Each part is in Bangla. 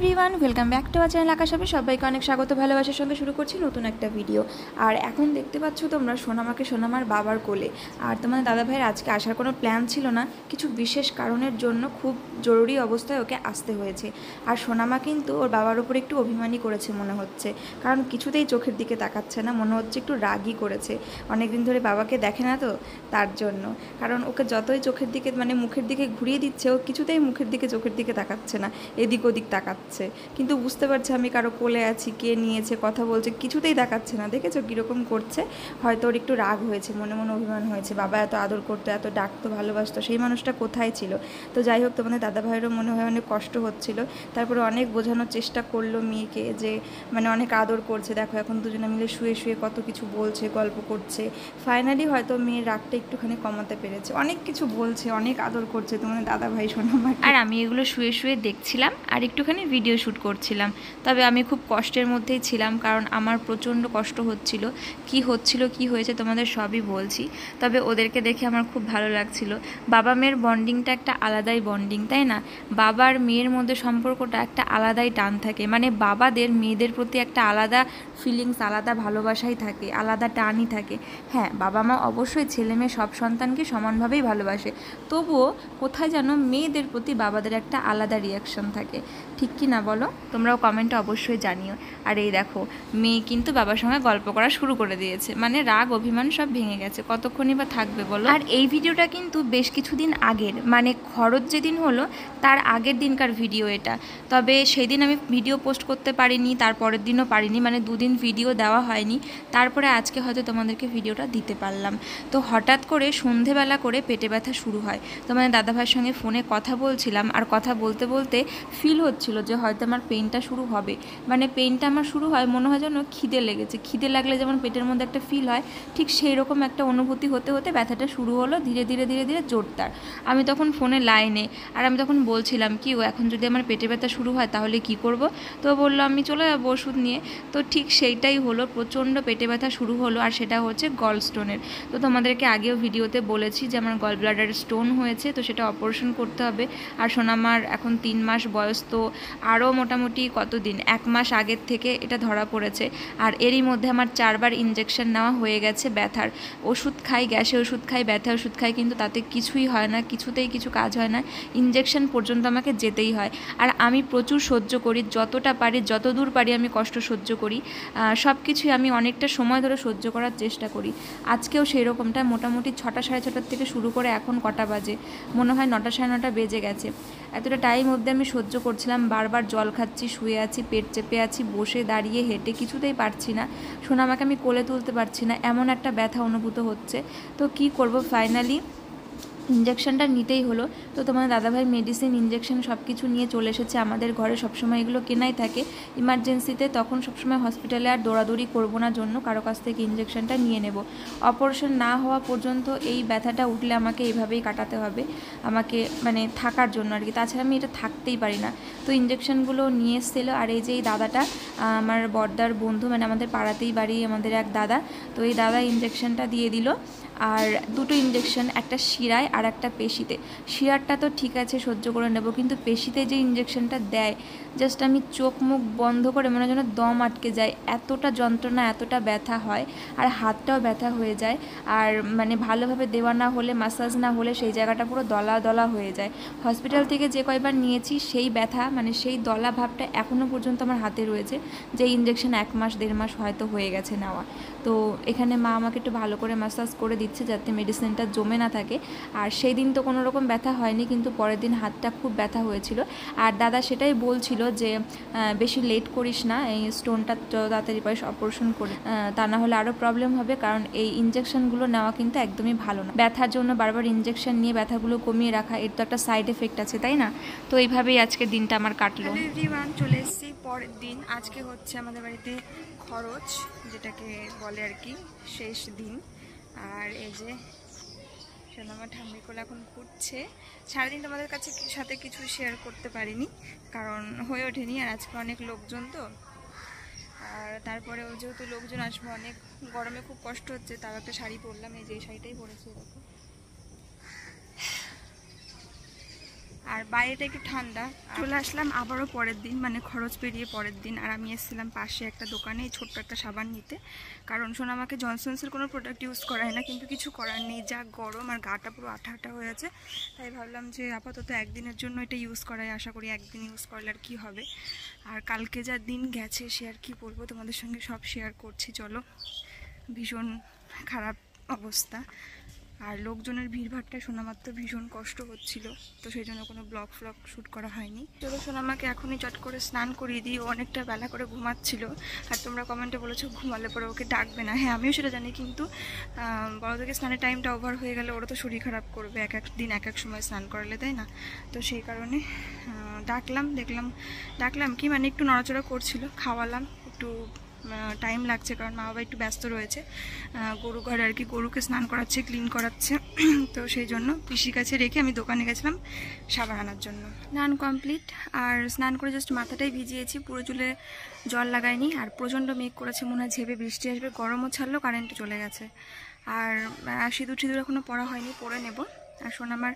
Everyone, welcome back to our channel Akash. সবাইকে অনেক স্বাগত ভালোবাসার সঙ্গে শুরু করছি নতুন একটা ভিডিও। আর এখন দেখতে পাচ্ছ তোমরা সোনামাকে সোনামার বাবার কোলে। আর তোমাদের দাদাভাইয়ের আজকে আসার কোনো প্ল্যান ছিল না, কিছু বিশেষ কারণের জন্য খুব জরুরি অবস্থায় ওকে আসতে হয়েছে। আর সোনামা কিন্তু ওর বাবার উপর একটু অভিমানী করেছে মনে হচ্ছে, কারণ কিছুতেই চোখের দিকে তাকাচ্ছে না, মনে হচ্ছে একটু রাগই করেছে। অনেকদিন ধরে বাবাকে দেখে না তো, তার জন্য। কারণ ওকে যতই চোখের দিকে মুখের দিকে ঘুরিয়ে দিচ্ছে, ও কিছুতেই মুখের দিকে চোখের দিকে তাকাচ্ছে না, এদিক ওদিক তাকাচ্ছে। কিন্তু বুঝতে পারছে আমি কারো কোলে আছি, কে নিয়েছে, কথা বলছে, কিছুতেই তাকাচ্ছে না। দেখেছো কীরকম করছে? হয়তো ওর একটু রাগ হয়েছে, মনে মনে অভিমান হয়েছে। বাবা এত আদর করতো, এত ডাকতো, ভালোবাসতো, সেই মানুষটা কোথায় ছিল? তো যাই হোক, তোমাদের দাদাভাইয়েরও মনে হয় অনেক কষ্ট হচ্ছিল। তারপরে অনেক বোঝানোর চেষ্টা করলো মেয়েকে যে অনেক আদর করছে, দেখো এখন দুজনে মিলে শুয়ে শুয়ে কত কিছু বলছে, গল্প করছে। ফাইনালি হয়তো মেয়ের রাগটা একটুখানি কমাতে পেরেছে। অনেক কিছু বলছে, অনেক আদর করছে তোমাদের দাদাভাই সোনামাকে। আর আমি এগুলো শুয়ে শুয়ে দেখছিলাম আর একটুখানি ভিডিও শ্যুট করছিলাম। তবে আমি খুব কষ্টের মধ্যেই ছিলাম, কারণ আমার প্রচণ্ড কষ্ট হচ্ছিল। কি হয়েছে তোমাদের সবই বলছি। তবে ওদেরকে দেখে আমার খুব ভালো লাগছিল। বাবা মেয়ের বন্ডিংটা একটা আলাদাই বন্ডিং, তাই না? বাবার মেয়ের মধ্যে সম্পর্কটা একটা আলাদাই টান থাকে, বাবাদের মেয়েদের প্রতি একটা আলাদা ফিলিংস, আলাদা ভালোবাসাই থাকে, আলাদা টানই থাকে। হ্যাঁ, বাবা মা অবশ্যই ছেলে মেয়ে সব সন্তানকে সমানভাবেই ভালোবাসে, তবুও কোথায় যেন মেয়েদের প্রতি বাবাদের একটা আলাদা রিয়াকশন থাকে। ঠিক কি না বলো? তোমরাও কমেন্টে অবশ্যই জানিও। আর এই দেখো, মেয়ে কিন্তু বাবার সঙ্গে গল্প করা শুরু করে দিয়েছে, রাগ অভিমান সব ভেঙে গেছে। কতক্ষণই বা থাকবে বলো? আর এই ভিডিওটা কিন্তু বেশ কিছুদিন আগের, খরচ যেদিন হলো তার আগের দিনকার ভিডিও এটা। তবে সেদিন আমি ভিডিও পোস্ট করতে পারিনি, তারপরের দিনও পারিনি, দুদিন ভিডিও দেওয়া হয়নি। তারপরে আজকে হয়তো তোমাদেরকে ভিডিওটা দিতে পারলাম। তো হঠাৎ করে সন্ধেবেলা করে পেটে ব্যথা শুরু হয়। তোমাদের দাদাভাইয়ের সঙ্গে ফোনে কথা বলছিলাম, আর কথা বলতে বলতে ফিল হচ্ছিল যে হয়তো আমার পেইনটা শুরু হবে। পেইনটা আমার শুরু হয়, মনে হয় যেন খিদে লেগেছে। খিদে লাগলে যেমন পেটের মধ্যে একটা ফিল হয়, ঠিক সেই রকম একটা অনুভূতি হতে হতে ব্যথাটা শুরু হলো ধীরে ধীরে ধীরে ধীরে জোরদার। আমি তখন ফোনে লাইনে, আর আমি তখন বলছিলাম কি, ও এখন যদি আমার পেটে ব্যথা শুরু হয় তাহলে কি করব? তো বললো আমি চলে যাবো ওষুধ নিয়ে। তো ঠিক সেইটাই হলো, প্রচণ্ড পেটে ব্যথা শুরু হলো, আর সেটা হচ্ছে গল স্টোনের। তো তোমাদেরকে আগেও ভিডিওতে বলেছি যে আমার গল ব্লাডারে স্টোন হয়েছে, তো সেটা অপারেশন করতে হবে। আর সোনামার এখন 3 মাস বয়স, তো আরও মোটামুটি কতদিন, 1 মাস আগের থেকে এটা ধরা পড়েছে। আর এরই মধ্যে আমার 4 বার ইঞ্জেকশন নেওয়া হয়ে গেছে ব্যথার। ওষুধ খাই, গ্যাসের ওষুধ খাই, ব্যথা ওষুধ খাই, কিন্তু তাতে কিছুই হয় না, কিছুতেই কিছু কাজ হয় না। ইঞ্জেকশন পর্যন্ত আমাকে যেতেই হয়। আর আমি প্রচুর সহ্য করি, যতটা পারি, যত দূর পারি আমি কষ্ট সহ্য করি। সব কিছুই আমি অনেকটা সময় ধরে সহ্য করার চেষ্টা করি। আজকেও সেই রকমটা, মোটামুটি 6টা সাড়ে 6টার থেকে শুরু করে এখন কটা বাজে, মনে হয় 9টা সাড়ে 9টা বেজে গেছে। এতটা টাইম অবধি আমি সহ্য করছিলাম, বারবার জল খাচ্ছি, শুয়ে আছি, পেট চেপে আছি, বসে দাঁড়িয়ে হেঁটে কিছুতেই পারছি না। সোনামাকে আমি কোলে তুলতে পারছি না, এমন একটা ব্যথা অনুভূত হচ্ছে। তো কি করব, ফাইনালি ইঞ্জেকশনটা নিতেই হলো। তো তোমার দাদাভাই মেডিসিন, ইঞ্জেকশন সব কিছু নিয়ে চলে এসেছে। আমাদের ঘরে সবসময় এগুলো কেনাই থাকে ইমার্জেন্সিতে, তখন সবসময় হসপিটালে আর দৌড়াদৌড়ি করবো না জন্য কারো কাছ থেকে ইঞ্জেকশনটা নিয়ে নেব। অপারেশন না হওয়া পর্যন্ত এই ব্যথাটা উঠলে আমাকে এইভাবেই কাটাতে হবে, আমাকে থাকার জন্য আর কি, তাছাড়া আমি এটা থাকতেই পারি না। তো ইঞ্জেকশনগুলো নিয়ে এসেছিলো। আর এই যে এই দাদাটা আমার বড়দার বন্ধু, আমাদের পাড়াতেই বাড়ি আমাদের এক দাদা, তো এই দাদা ইঞ্জেকশনটা দিয়ে দিল। আর দুটো ইঞ্জেকশন, একটা শিরায় আর একটা পেশিতে। শিরারটা তো ঠিক আছে, সহ্য করে নেব, কিন্তু পেশিতে যে ইঞ্জেকশনটা দেয়, জাস্ট আমি চোখ মুখ বন্ধ করে মনে যেন দম আটকে যায়, এতটা যন্ত্রণা, এতটা ব্যথা হয়। আর হাতটাও ব্যথা হয়ে যায়। আর ভালোভাবে দেওয়া না হলে, মাসাজ না হলে সেই জায়গাটা পুরো দলা দলা হয়ে যায়। হসপিটাল থেকে যে কয়বার নিয়েছি সেই ব্যথা, সেই দলা ভাবটা এখনও পর্যন্ত আমার হাতে রয়েছে, যে ইঞ্জেকশন 1 মাস 1.5 মাস হয়তো হয়ে গেছে নেওয়া। তো এখানে মা আমাকে একটু ভালো করে মাসাজ করে দিচ্ছে যাতে মেডিসিনটা জমে না থাকে। আর সেই দিন তো কোনো রকম ব্যথা হয়নি, কিন্তু পরের দিন হাতটা খুব ব্যথা হয়েছিল। আর দাদা সেটাই বলছিল যে বেশি লেট করিস না, এই স্টোনটা তাড়াতাড়ি পারিস অপারেশন করে, তা না হলে আরও প্রবলেম হবে, কারণ এই ইঞ্জেকশনগুলো নেওয়া কিন্তু একদমই ভালো না। ব্যথার জন্য বারবার ইঞ্জেকশন নিয়ে ব্যথাগুলো কমিয়ে রাখা, এর তো একটা সাইড এফেক্ট আছে, তাই না? তো এইভাবেই আজকে দিনটা আমার কাটলো। এভরিওয়ান, চলে এসেছি পরের দিন। আজকে হচ্ছে আমাদের বাড়িতে খরচ, যেটাকে বলে আর কি, শেষ দিন। আর এই যে সোনামা ঠাম্মি কোলে এখন ঘুরছে। সারাদিন তোমাদের সাথে কিছু শেয়ার করতে পারিনি, কারণ হয়ে ওঠেনি। আর আজকে অনেক লোকজন তো, আর তারপরেও যেহেতু লোকজন আসবে অনেক, গরমে খুব কষ্ট হচ্ছে, তার একটা শাড়ি পরলাম, এই যে এই শাড়িটাই পরেছি দেখো। আর বাইরেটা একটু ঠান্ডা। চলে আসলাম আবারও পরের দিন, মানে খরচ পেরিয়ে পরের দিন। আর আমি এসেছিলাম পাশে একটা দোকানে এই ছোট্ট একটা সাবান নিতে, কারণ শোনা আমাকে জনসন্সের কোনো প্রোডাক্ট ইউজ করায় না, কিন্তু কিছু করার নেই, যা গরম আর গাটা পুরো আঠা আঠা হয়ে আছে। তাই ভাবলাম যে আপাতত একদিনের জন্য এটা ইউজ করাই, আশা করি একদিন ইউজ করলে আর কী হবে। আর কালকে যা দিন গেছে সে আর কি বলবো, তোমাদের সঙ্গে সব শেয়ার করছি চলো। ভীষণ খারাপ অবস্থা, আর লোকজনের ভিড়ভাড়টা শোনামাত্র ভীষণ কষ্ট হচ্ছিল, তো সেই জন্য কোনো ব্লগ শ্যুট করা হয়নি। চলো সোনামাকে এখনই চট করে স্নান করিয়ে দিই, ও অনেকটা বেলা করে ঘুমাচ্ছিল। আর তোমরা কমেন্টে বলেছো ঘুমালে পরে ওকে ডাকবে না। হ্যাঁ, আমিও সেটা জানি, কিন্তু বড়দেরকে স্নানের টাইমটা ওভার হয়ে গেলে ওরা তো শরীর খারাপ করবে, এক এক দিন এক এক সময় স্নান করালে, তাই না? তো সেই কারণে ডাকলাম কি মানে একটু নড়াচড়া করছিল, খাওয়ালাম, একটু টাইম লাগছে কারণ মা বাবা একটু ব্যস্ত রয়েছে, গরু ঘরে আর কি, গরুকে স্নান করাচ্ছে, ক্লিন করাচ্ছে। তো সেই জন্য পিসির কাছে রেখে আমি দোকানে গেছিলাম সাবান আনার জন্য। স্নান কমপ্লিট, আর স্নান করে জাস্ট মাথাটাই ভিজিয়েছি, পুরো চুলে জল লাগাইনি। আর প্রচণ্ড মেঘ করেছে, মনে হয় ঝেপে বৃষ্টি আসবে, গরমও ছাড়লো, কারেন্টও চলে গেছে। আর সিঁদুর এখনও পরা হয়নি, পরে নেব। আর শোন আমার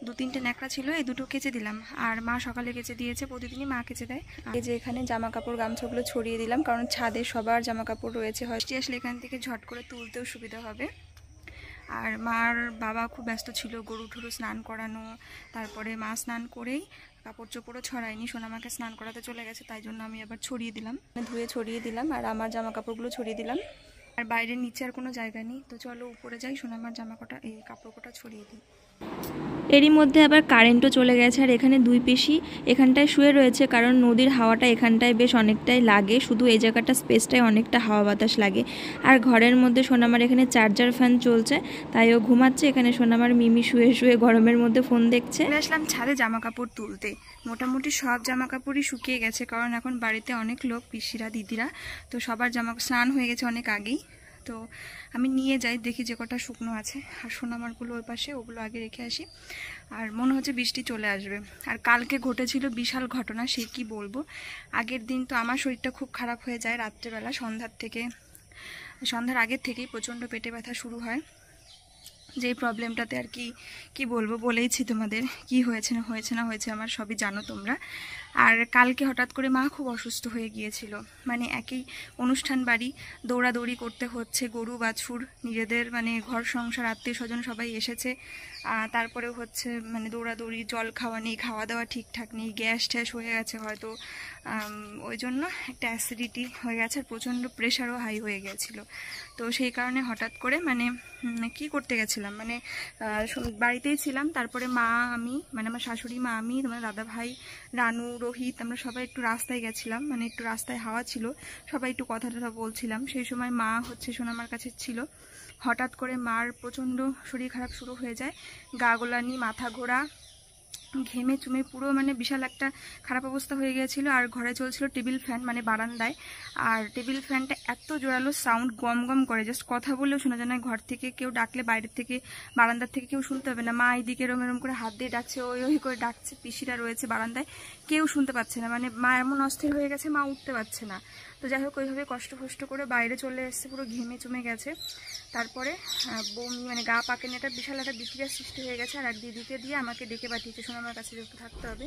2-3টে ন্যাকড়া ছিল, এই দুটো কেচে দিলাম। আর মা সকালে কেচে দিয়েছে, প্রতিদিনই মা কেচে দেয়। এই যে এখানে জামা কাপড় গামছাগুলো ছড়িয়ে দিলাম, কারণ ছাদে সবার জামা কাপড় রয়েছে, বৃষ্টি আসলে এখান থেকে ঝট করে তুলতেও সুবিধা হবে। আর মার বাবা খুব ব্যস্ত ছিল, গরু ঠুরু স্নান করানো, তারপরে মা স্নান করেই কাপড় চোপড়ও ছড়ায়নি, সোনামাকে স্নান করাতে চলে গেছে, তাই জন্য আমি আবার ছড়িয়ে দিলাম, ধুয়ে ছড়িয়ে দিলাম। আর আমার জামা কাপড়গুলো ছড়িয়ে দিলাম, আর বাইরের নিচে আর কোনো জায়গা নেই। তো চলো উপরে যাই, সোনামার জামা কটা এই কাপড় কটা ছড়িয়ে দিই। এরই মধ্যে আবার কারেন্টও চলে গেছে। আর এখানে দুই পিসি এখানটায় শুয়ে রয়েছে, কারণ নদীর হাওয়াটা এখানটায় বেশ অনেকটাই লাগে, শুধু এই জায়গাটা স্পেসটায় অনেকটা হাওয়া বাতাস লাগে। আর ঘরের মধ্যে সোনামার এখানে চার্জার ফ্যান চলছে, তাই ও ঘুমাচ্ছে। এখানে সোনামার মিমি শুয়ে শুয়ে গরমের মধ্যে ফোন দেখছে। আসলাম ছাদে জামা কাপড় তুলতে, মোটামুটি সব জামা কাপড়ই শুকিয়ে গেছে, কারণ এখন বাড়িতে অনেক লোক, পিসিরা দিদিরা, তো সবার জামা স্নান হয়ে গেছে অনেক আগেই। তো আমি নিয়ে যাই, দেখি যে কটা শুকনো আছে। আর সোনামারগুলো ওই পাশে, ওগুলো আগে রেখে আসি। আর মনে হচ্ছে বৃষ্টি চলে আসবে। আর কালকে ঘটেছিল বিশাল ঘটনা, সে কি বলবো। আগের দিন তো আমার শরীরটা খুব খারাপ হয়ে যায় রাত্রেবেলা, সন্ধ্যার আগের থেকেই প্রচণ্ড পেটে ব্যথা শুরু হয়, যেই প্রবলেমটাতে আর কি বলবো, বলেইছি তোমাদের কি হয়েছে না হয়েছে আমার সবই জানো তোমরা। আর কালকে হঠাৎ করে মা খুব অসুস্থ হয়ে গিয়েছিল, মানে একই অনুষ্ঠান বাড়ি, দৌড়াদৌড়ি করতে হচ্ছে, গরু বাছুর নিজেদের, মানে ঘর সংসার আত্মীয় স্বজন সবাই এসেছে, তারপরে হচ্ছে মানে দৌড়াদৌড়ি, জল খাওয়া নেই, খাওয়া দাওয়া ঠিকঠাক নেই, গ্যাস ট্যাস হয়ে গেছে হয়তো, ওই জন্য একটা অ্যাসিডিটি হয়ে গেছে, আর প্রচণ্ড প্রেশারও হাই হয়ে গিয়েছিলো। তো সেই কারণে হঠাৎ করে মানে কি করতে গেছিলাম, মানে বাড়িতেই ছিলাম, তারপরে মা আমি, মানে আমার শাশুড়ি মা, আমি, তোমার দাদা ভাই, রানু, রোহিত, আমরা সবাই একটু রাস্তায় গেছিলাম, মানে একটু রাস্তায় হাওয়া ছিল, সবাই একটু কথা টথা বলছিলাম। সেই সময় মা হচ্ছে সোনামার কাছে ছিল, হঠাৎ করে মার প্রচণ্ড শরীর খারাপ শুরু হয়ে যায়, গা গোলানি, মাথা ঘোরা, ঘেমে চুমে পুরো মানে বিশাল একটা খারাপ অবস্থা হয়ে গিয়েছিল। আর ঘরে চলছিল টেবিল ফ্যান, মানে বারান্দায়, আর টেবিল ফ্যানটা এত জোরালো সাউন্ড, গম গম করে, জাস্ট কথা বললেও শোনা যায় না। ঘর থেকে কেউ ডাকলে, বাইরের থেকে, বারান্দার থেকে কেউ শুনতে হবে না, মা এইদিকে এরম এরম করে হাত দিয়ে ডাকছে, ওই করে ডাকছে, পিসিরা রয়েছে বারান্দায়, কেউ শুনতে পাচ্ছে না, মানে মা এমন অস্থির হয়ে গেছে, মা উঠতে পারছে না। তো যাই হোক ওইভাবে কষ্ট করে বাইরে চলে এসছে, পুরো ঘেমে চুমে গেছে। তারপরে বমি, মানে গা পাকেনি, একটা বিশাল একটা বিক্রিয়ার সৃষ্টি হয়ে গেছে। আর এক দিদিকে দিয়ে আমাকে ডেকে পাঠিয়েছে, শোনো আমার কাছে যেহেতু থাকতে হবে।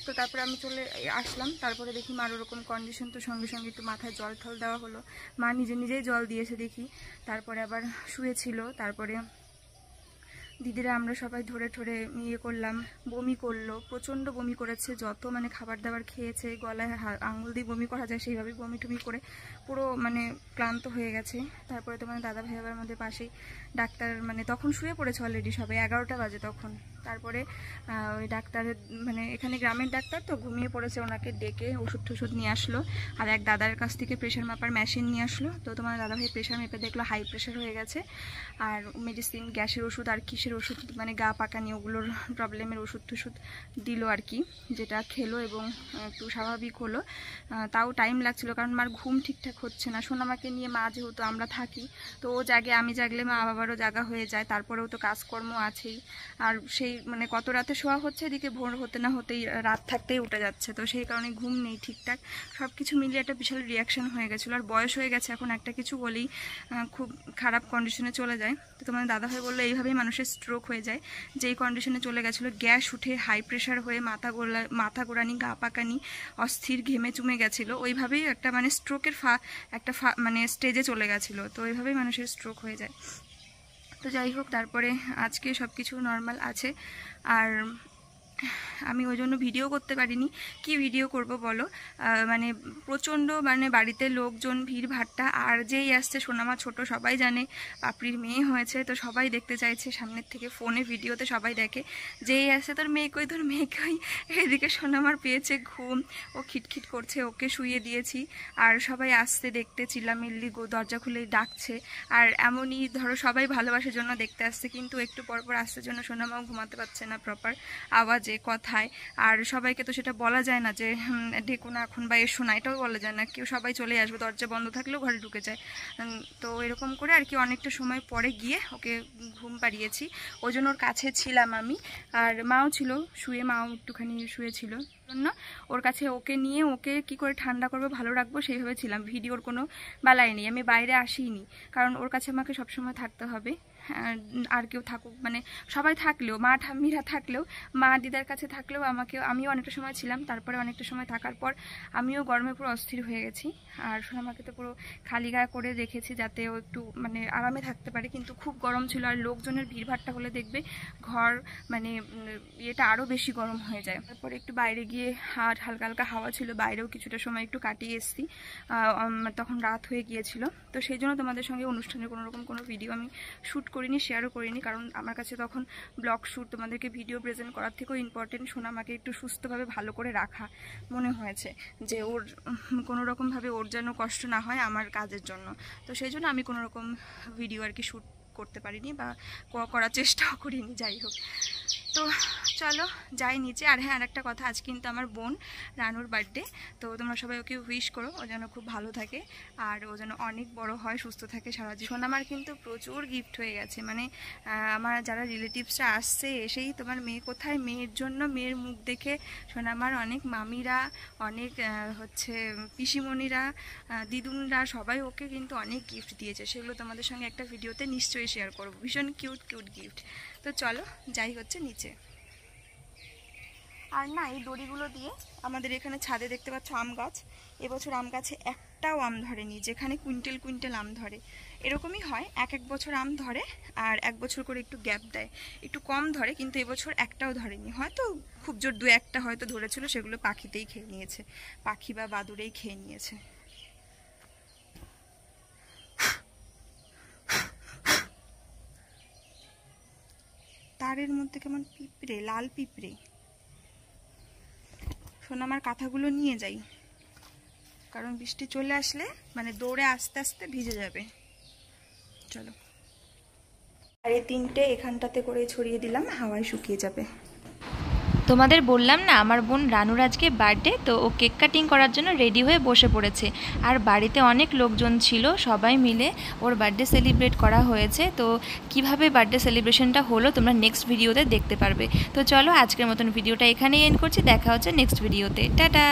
তো তারপরে আমি চলে আসলাম, তারপরে দেখি মার ওরকম কন্ডিশন, তো সঙ্গে সঙ্গে একটু মাথায় জল ঠল দেওয়া হলো, মা নিজেই জল দিয়েছে দেখি, তারপরে আবার শুয়েছিল। তারপরে দিদিরা আমরা সবাই ধরে ইয়ে করলাম, বমি করলো, প্রচণ্ড বমি করেছে, যত মানে খাবার দাবার খেয়েছে, গলায় আঙুল দিয়ে বমি করা যায় সেইভাবেই বমি টমি করে পুরো মানে ক্লান্ত হয়ে গেছে। তারপরে তোমার দাদা ভাই আবার আমাদের পাশেই ডাক্তার, মানে তখন শুয়ে পড়েছে অলরেডি, সবাই 11টা বাজে তখন। তারপরে ওই ডাক্তারের, মানে এখানে গ্রামের ডাক্তার তো, ঘুমিয়ে পড়েছে, ওনাকে ডেকে ওষুধ টষুধ নিয়ে আসলো। আর এক দাদার কাছ থেকে প্রেশার মাপার মেশিন নিয়ে আসলো। তো তোমার দাদা ভাই প্রেশার মেপে দেখলো হাই প্রেশার হয়ে গেছে। আর মেডিসিন, গ্যাসের ওষুধ আর কিসের ওষুধ, মানে গা পাকানি, ওগুলোর প্রবলেমের ওষুধ টষুধ দিল আর কি, যেটা খেলো এবং একটু স্বাভাবিক হলো। তাও টাইম লাগছিল, কারণ মার ঘুম ঠিকঠাক হচ্ছে না। সোনামাকে নিয়ে মা যেহেতু আমরা থাকি, তো ও জাগে, আমি জাগলে মা বাবারও জাগা হয়ে যায়, তারপরেও তো কাজকর্ম আছেই। আর সেই মানে কত রাতে শোয়া হচ্ছে, এদিকে ভোর হতে না হতেই রাত থাকতেই উঠে যাচ্ছে, তো সেই কারণে ঘুম নেই ঠিকঠাক। সব কিছু মিলিয়ে একটা বিশাল রিয়াকশান হয়ে গেছিলো। আর বয়স হয়ে গেছে, এখন একটা কিছু বলেই খুব খারাপ কন্ডিশনে চলে যায়। তো তোমাদের দাদাভাই বললো এইভাবেই মানুষের স্ট্রোক হয়ে যায়, যেই কন্ডিশনে চলে গেছিলো, গ্যাস উঠে হাই প্রেশার হয়ে মাথা গোড়ানি, গা পাকানি, অস্থির ঘেমে চুমে গেছিলো, ওইভাবেই একটা মানে স্ট্রোকের একটা মানে স্টেজে চলে গেছিলো। তো ওইভাবেই মানুষের স্ট্রোক হয়ে যায়। তো যাই হোক, তারপরে আজকে সব কিছু নর্মাল আছে। আর আমি ওই জন্য ভিডিও করতে পারিনি। কি ভিডিও করব বলো, মানে প্রচণ্ড মানে বাড়িতে লোকজন, ভিড় ভাট্টা, আর যেই আসছে সোনামা ছোট, সবাই জানে পাপড়ির মেয়ে হয়েছে, তো সবাই দেখতে চাইছে সামনের থেকে, ফোনে ভিডিওতে সবাই দেখে, যেই আসছে তোর মেয়ে কই, তোর মেয়ে কই। এদিকে সোনামার পেয়েছে ঘুম, ও খিটখিট করছে, ওকে শুইয়ে দিয়েছি। আর সবাই আসতে দেখতে চিল্লামিল্লি, দরজা খুলেই ডাকছে। আর এমনই ধরো সবাই ভালোবাসার জন্য দেখতে আসছে, কিন্তু একটু পরপর আসতে জন্য সোনামাও ঘুমাতে পারছে না প্রপার আওয়াজে, কথায়। আর সবাইকে তো সেটা বলা যায় না যে ডেকো না এখন বা এসো না, এটাও বলা যায় না। কেউ সবাই চলে আসবে, দরজা বন্ধ থাকলেও ঘরে ঢুকে যায়। তো এরকম করে আর কি অনেকটা সময় পরে গিয়ে ওকে ঘুম পাড়িয়েছি। ওই জন্য ওর কাছে ছিলাম আমি, আর মাও ছিল শুয়ে, মাও একটুখানি শুয়েছিল জন্য ওর কাছে ওকে নিয়ে ওকে কি করে ঠান্ডা করবো, ভালো রাখবো, সেইভাবে ছিলাম। ভিডিওর কোনো বেলায় নেই, আমি বাইরে আসিনি, কারণ ওর কাছে আমাকে সবসময় থাকতে হবে। আর কেউ থাকুক, মানে সবাই থাকলেও, মা ঠাম্মিরা থাকলেও, মা দিদার কাছে থাকলেও আমিও অনেকটা সময় ছিলাম। তারপরে অনেকটা সময় থাকার পর আমিও গরমে পুরো অস্থির হয়ে গেছি। আর সোনামাকে তো পুরো খালি গায়ে করে রেখেছি যাতে ও একটু মানে আরামে থাকতে পারে, কিন্তু খুব গরম ছিল। আর লোকজনের ভিড়ভাট্টা হলে দেখবে ঘর মানে এটা আরও বেশি গরম হয়ে যায়। তারপরে একটু বাইরে গিয়ে হালকা হালকা হাওয়া ছিল, বাইরেও কিছুটা সময় একটু কাটিয়ে এসেছি, তখন রাত হয়ে গিয়েছিল। তো সেই জন্য তোমাদের সঙ্গে অনুষ্ঠানের কোনো ভিডিও আমি শ্যুট করিনি, শেয়ারও করিনি, কারণ আমার কাছে তখন ব্লগ শ্যুট, তোমাদেরকে ভিডিও প্রেজেন্ট করার থেকেও ইম্পর্টেন্ট সোনামাকে একটু সুস্থভাবে ভালো করে রাখা মনে হয়েছে, যে ওর কোনো রকমভাবে ওর যেন কষ্ট না হয় আমার কাজের জন্য। তো সেই জন্য আমি কোনো রকম ভিডিও আর কি শ্যুট করতে পারিনি বা করার চেষ্টাও করিনি। যাই হোক, তো চলো যাই নিচে। আর হ্যাঁ, আর একটা কথা, আজ কিন্তু আমার বোন রানুর বার্থডে, তো তোমরা সবাই ওকে উইশ করো, ও যেন খুব ভালো থাকে আর ও যেন অনেক বড় হয়, সুস্থ থাকে সারা জীবন। সোনামার কিন্তু প্রচুর গিফট হয়ে গেছে, মানে আমার যারা রিলেটিভসরা আসছে, এসেই তোমার মেয়ে কোথায়, মেয়ের জন্য, মেয়ের মুখ দেখে সোনামার অনেক মামিরা, অনেক হচ্ছে পিসিমণিরা, দিদুনরা, সবাই ওকে কিন্তু অনেক গিফট দিয়েছে। সেগুলো তোমাদের সঙ্গে একটা ভিডিওতে নিশ্চয়ই শেয়ার করবো, ভীষণ কিউট কিউট গিফট। তো চলো যাই হচ্ছে নিচে। আর না, এই দড়িগুলো দিয়ে আমাদের এখানে ছাদে দেখতে পাচ্ছ আম গাছ, এবছর আম গাছে একটাও আম ধরেনি, যেখানে কুইন্টেল কুইন্টেল আম ধরে। এরকমই হয়, এক বছর আম ধরে আর এক বছর করে একটু গ্যাপ দেয়, একটু কম ধরে, কিন্তু এবছর একটাও ধরেনি। হয়তো খুব জোর দু একটা হয়তো ধরেছিল, সেগুলো পাখিতেই খেয়ে নিয়েছে, পাখি বা বাদুড়েই খেয়ে নিয়েছে। তারের মধ্যে কেমন পিঁপড়ে, লাল পিঁপড়ে। সোনামার কাঁথাগুলো নিয়ে যাই, কারণ বৃষ্টি চলে আসলে মানে দৌড়ে আস্তে আস্তে ভিজে যাবে। চলো, আর এই তিনটে এখানটাতে করে ছড়িয়ে দিলাম, হাওয়ায় শুকিয়ে যাবে। তোমাদের বললাম না আমার বোন রানুর আজকে বার্থডে, তো ও কেক কাটিং করার জন্য রেডি হয়ে বসে পড়েছে। আর বাড়িতে অনেক লোকজন ছিল, সবাই মিলে ওর বার্থডে সেলিব্রেট করা হয়েছে। তো কিভাবে বার্থডে সেলিব্রেশনটা হলো তোমরা নেক্সট ভিডিওতে দেখতে পারবে। তো চলো আজকের মতন ভিডিওটা এখানেই এন্ড করছি, দেখা হচ্ছে নেক্সট ভিডিওতে। টাটা।